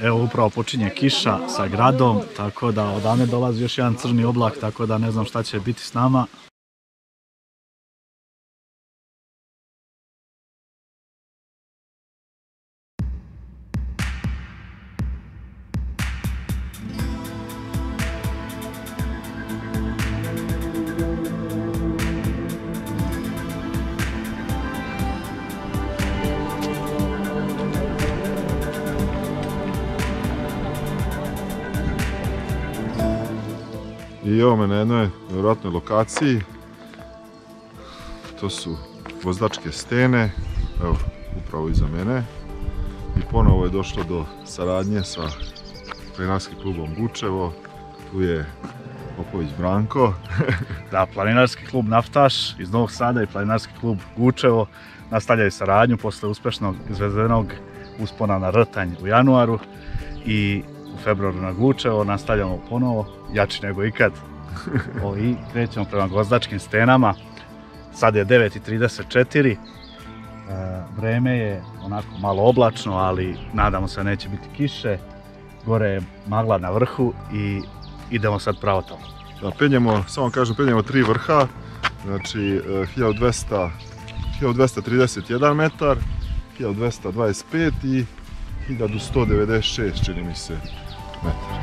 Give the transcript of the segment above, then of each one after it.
evo upravo počinje kiša sa gradom, tako da odavne dolazi još jedan crni oblak, tako da ne znam šta će biti s nama. I evo me na jednoj vjerojatnoj lokaciji, to su vozačke stene, evo upravo iza mene. I ponovo je došlo do saradnje sa planinarskim klubom Gučevo, tu je Popović Branko. Da, planinarski klub Naftaš iz Novog Sada i planinarski klub Gučevo nastavljaju saradnju posle uspješnog izvedenog uspona na Rtanj u januaru i u februaru na Gučevo nastavljamo ponovo, jači nego ikad. I krećemo prema gvozdačkim stenama. Sad je 9:34. Vreme je onako malo oblačno, ali nadamo se da neće biti kiše. Gore je magla na vrhu i idemo sad pravo tamo. Da, penjemo, samo kažem, penjemo 3 vrha, znači 1231 metar, 1225 i 1196, čini mi se, metar.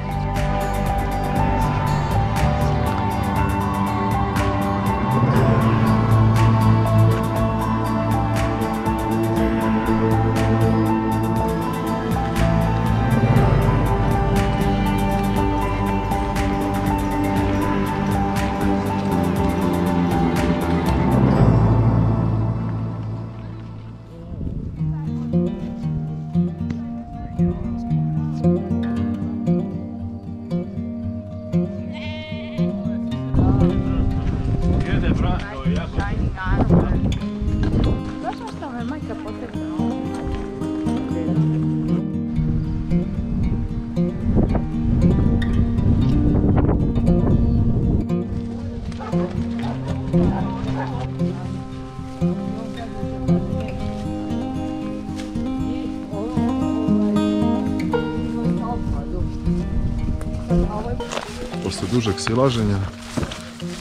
Posle dužeg silaženja,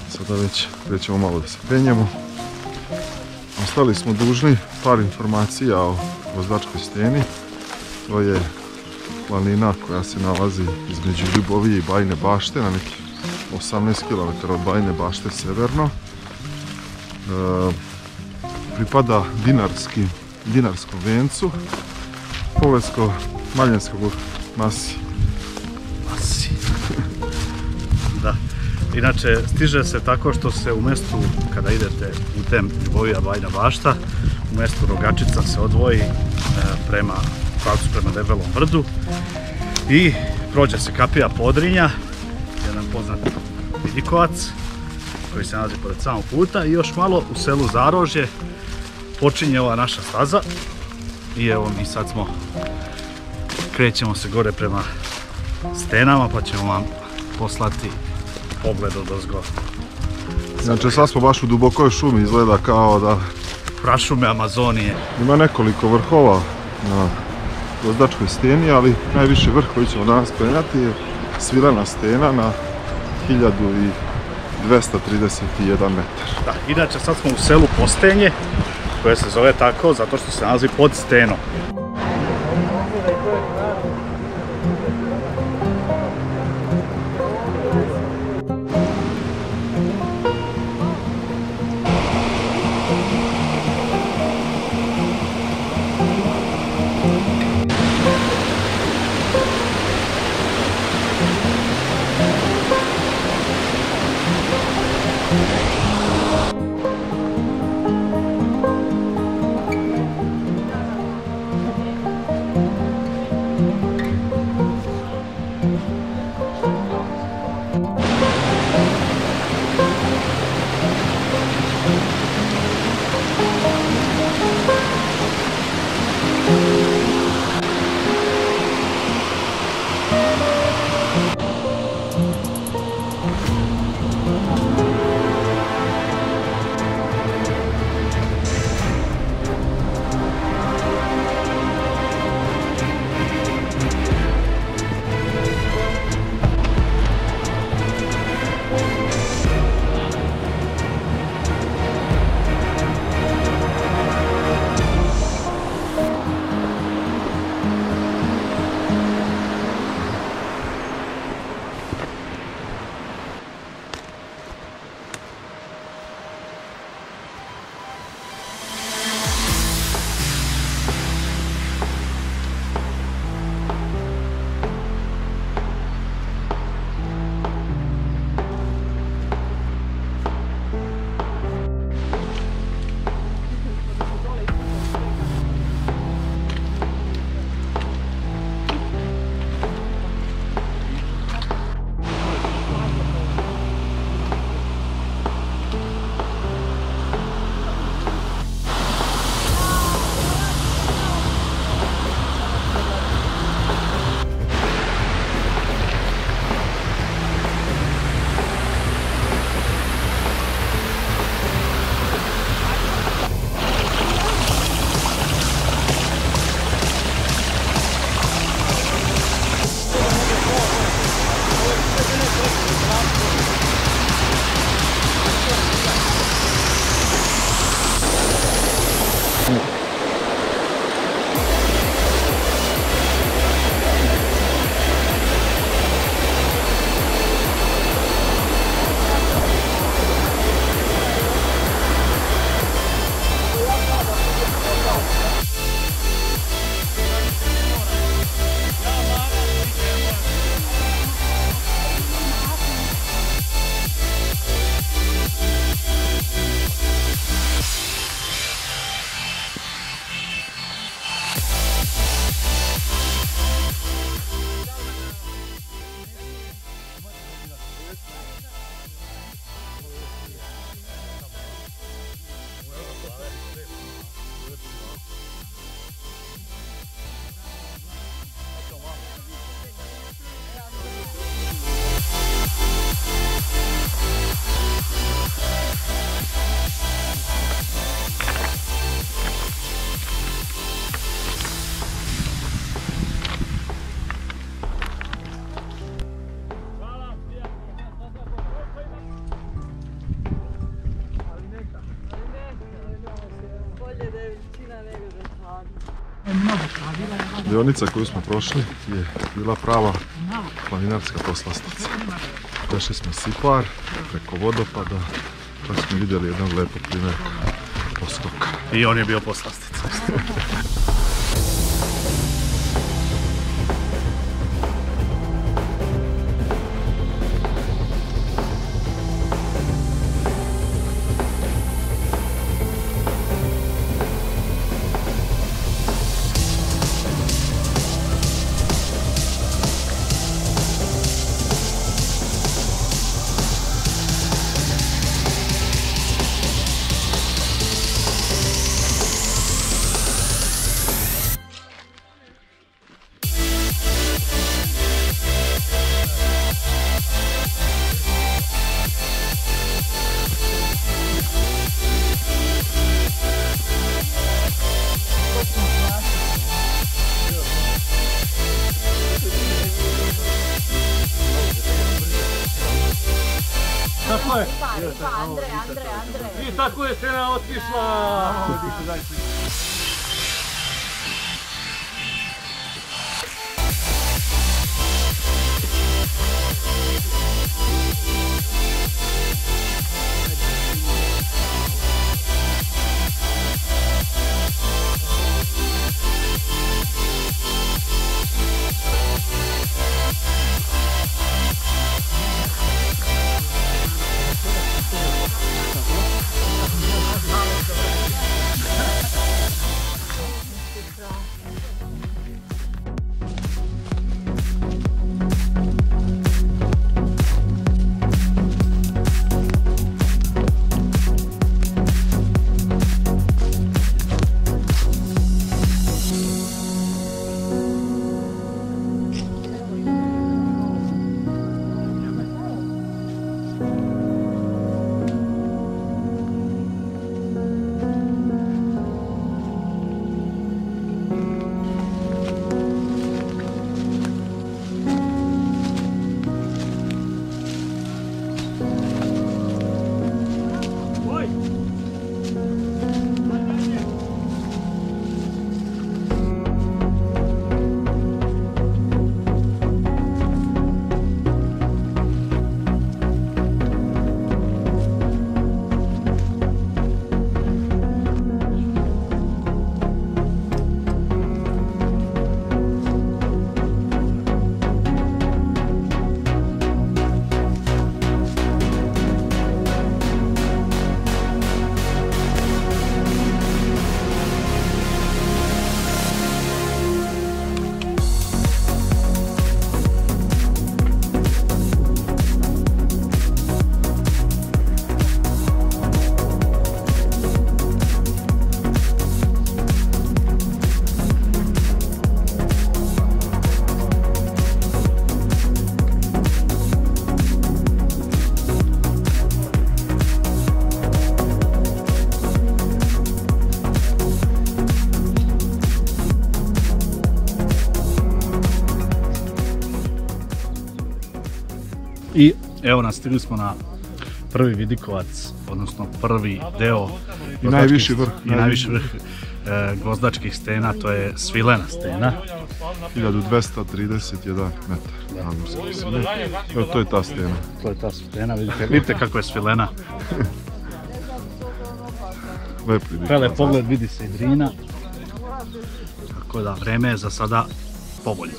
sada već krećemo malo da se penjemo. Ostali smo dužni par informacija o vozačkoj steni. To je planina koja se nalazi između Ljubovije i Bajine Bašte, na nekih 18 km od Bajine Bašte severno. Pripada Dinarskom vencu, Polesko-Maljenskog masi. Da. Inače, stiže se tako što se u mjestu, kada idete putem Ljubovija Bajina Bašta, u mjestu Rogačica se odvoji prema pravcu prema Debelom brdu i prođe se kapija Podrinja, jedan poznat vidikovac koji se nalazi pored samog puta, i još malo u selu Zarožje počinje ova naša staza. I evo mi sad krećemo se gore prema stenama, pa ćemo vam poslati pogled odozgo. Znači sad smo baš u dubokoj šumi, izgleda kao da... Prašume Amazonije. Ima nekoliko vrhova na vozačkoj steni, ali najviši vrh koji ćemo danas penjati je Svilena stena na 1231 metar. Da, inače sad smo u selu Postenje, koje se zove tako zato što se nalazi pod stenom. Dionica koju smo prošli je bila prava planinarska poslastica. Prešli smo Sipar preko vodopada, pa smo vidjeli jednog lepog primjerka poskoka. I on je bio poslastica. Tako je. I tako je scena otišla. I evo nas, stigli smo na prvi vidikovac, odnosno prvi deo I najviši vrh. I najviši vrh gvozdačkih stena, to je Svilena stena. 1231 metar nadmorske visine. Evo, to je ta stena. To je ta stena, vidite kako je Svilena. Lep vidikovac. Prelep pogled, vidi se i Drina. Tako da, vreme je za sada povoljno.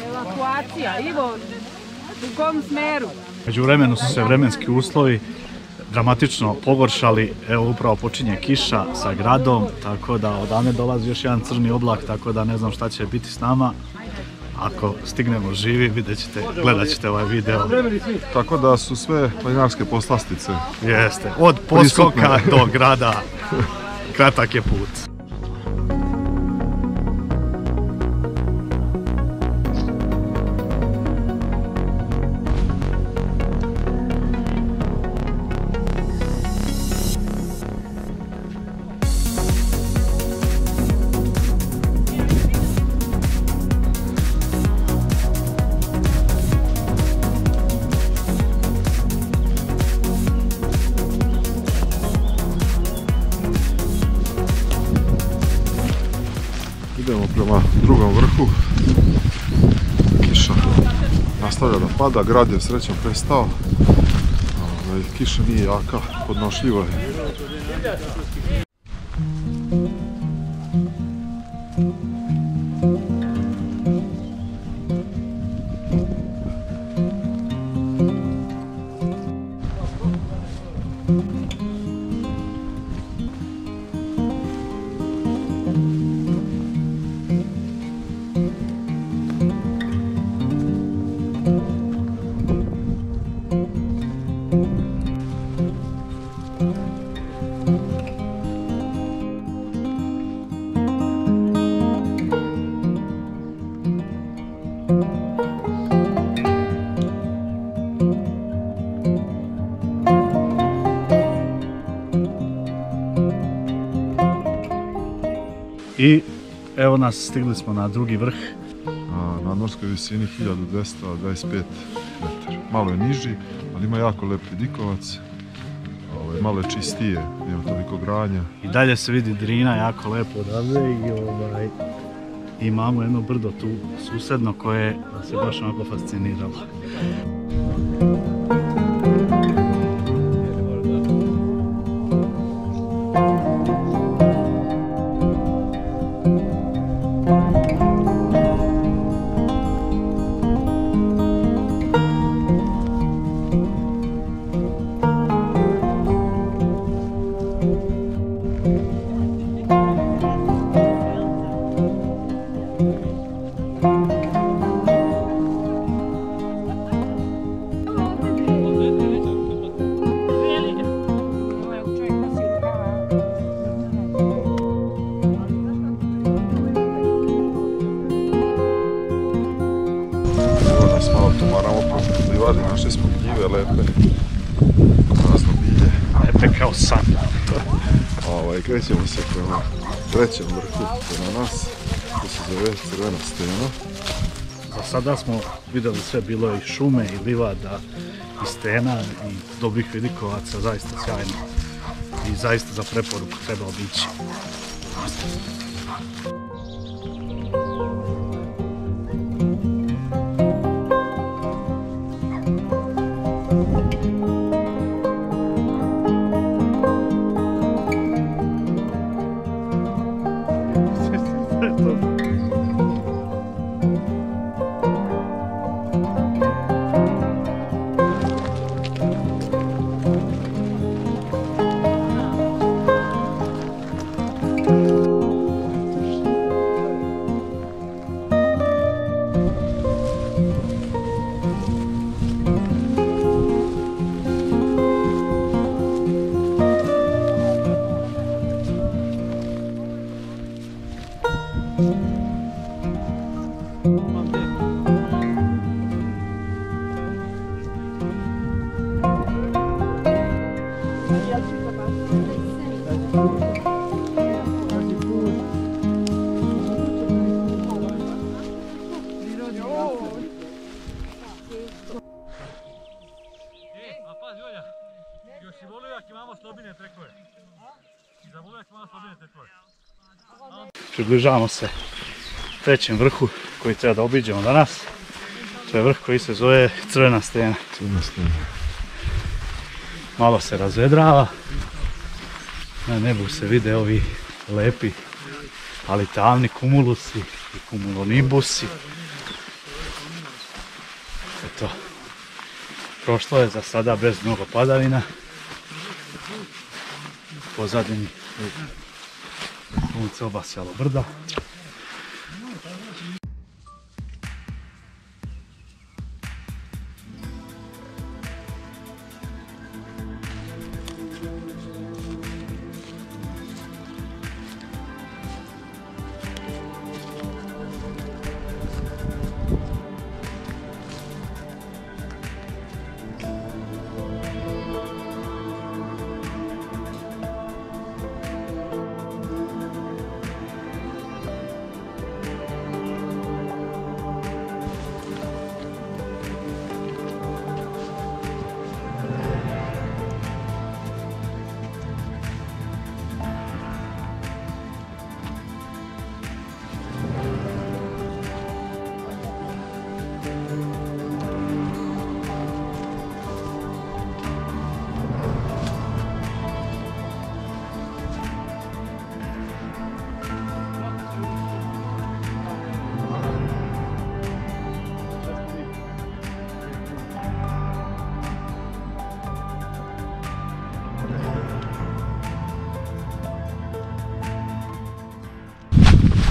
Evakuacija, Ivo, u kom smeru? Međuvremenu su se vremenski uslovi dramatično pogoršali, evo upravo počinje kiša sa gradom, tako da odavne dolazi još jedan crni oblak, tako da ne znam šta će biti s nama. Ako stignemo živi, gledat ćete ovaj video. Tako da su sve planinarske poslastice. Jeste, od poskoka do grada, kratak je put. prema drugom vrhu. Kiša nastavlja da pada, grad je srećom prestao. Kiša nije jaka, podnošljiva je. I evo nas, stigli smo na drugi vrh. Na norskoj visini 1225 metara. Malo je niži, ali ima jako lep vidikovac. Malo je čistije, nema toliko granja. I dalje se vidi Drina jako lepo odavde i imamo jedno brdo tu susedno koje se baš onako fasciniralo. Našli smo gljive lepe, razno bilje. Lepe kao san. Krećemo se prema trećem vrhu prema nas, to se zove Crvena stena. Za sada smo vidjeli sve, bilo je i šume, i livada, i stena, i dobrih vidikovaca, zaista sjajno. I zaista za preporuku treba obići. Približavamo se trećem vrhu koji treba da obiđemo danas. To je vrh koji se zove Crvena stena. Malo se razvedrava. Na nebu se vide ovi lepi, ali tamni kumulusi i kumulonibusi. Eto, prošlo je za sada bez mnogo padavina. Pozadini sunce obasjalo brda.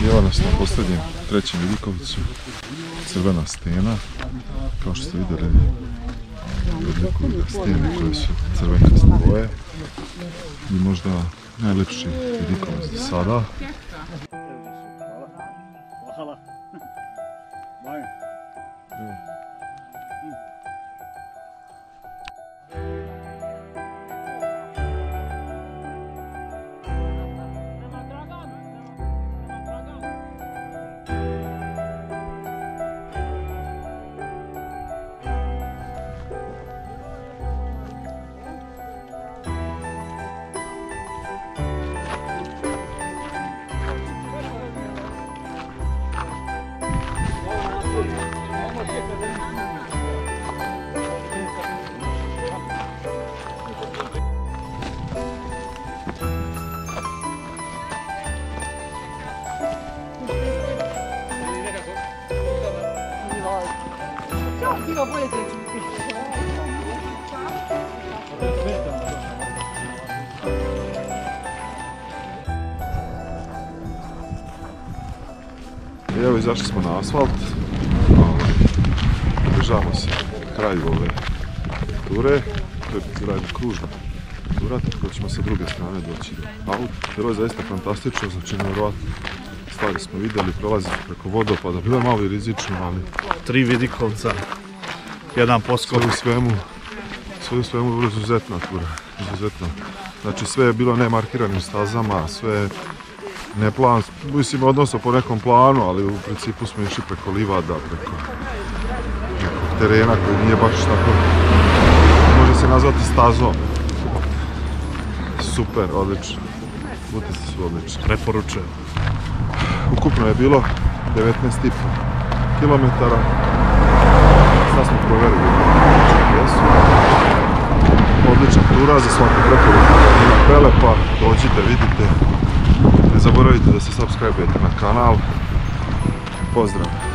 Evo nas na posljednjem, trećem vidikovcu, crvena stena. Kao što ste vidjeli, odlikuju ga stene koje su crvenkaste boje. I možda najlepši vidikovac do sada. Evo, izašli smo na asfalt, približavamo se kraju ove ture, to je kružna tura, tako ćemo sa druge strane doći do auta. Bilo je zaista fantastično, znači nevjerojatno stvari smo vidjeli, prolazili preko vodopada, bilo je malo i rizično, ali 3 vidikovca, jedan poskok. Sve u svemu bilo izuzetna tura, izuzetno. Znači sve je bilo nemarkiranim stazama, sve ne plan, mislim odnosno po nekom planu, ali u principu smo išli preko livada, preko nekog terena koji nije baš tako, može se nazvati stazom. Super, odlično. Utisci su odlični. Preporučujem. Ukupno je bilo 19,5 km. Sad smo provjerili GPS-u. Odlična tura, za svaku preporuku ima prelepa. Dođite, vidite. Ne zaboravite da se subscribe-ujete na kanal. Pozdrav!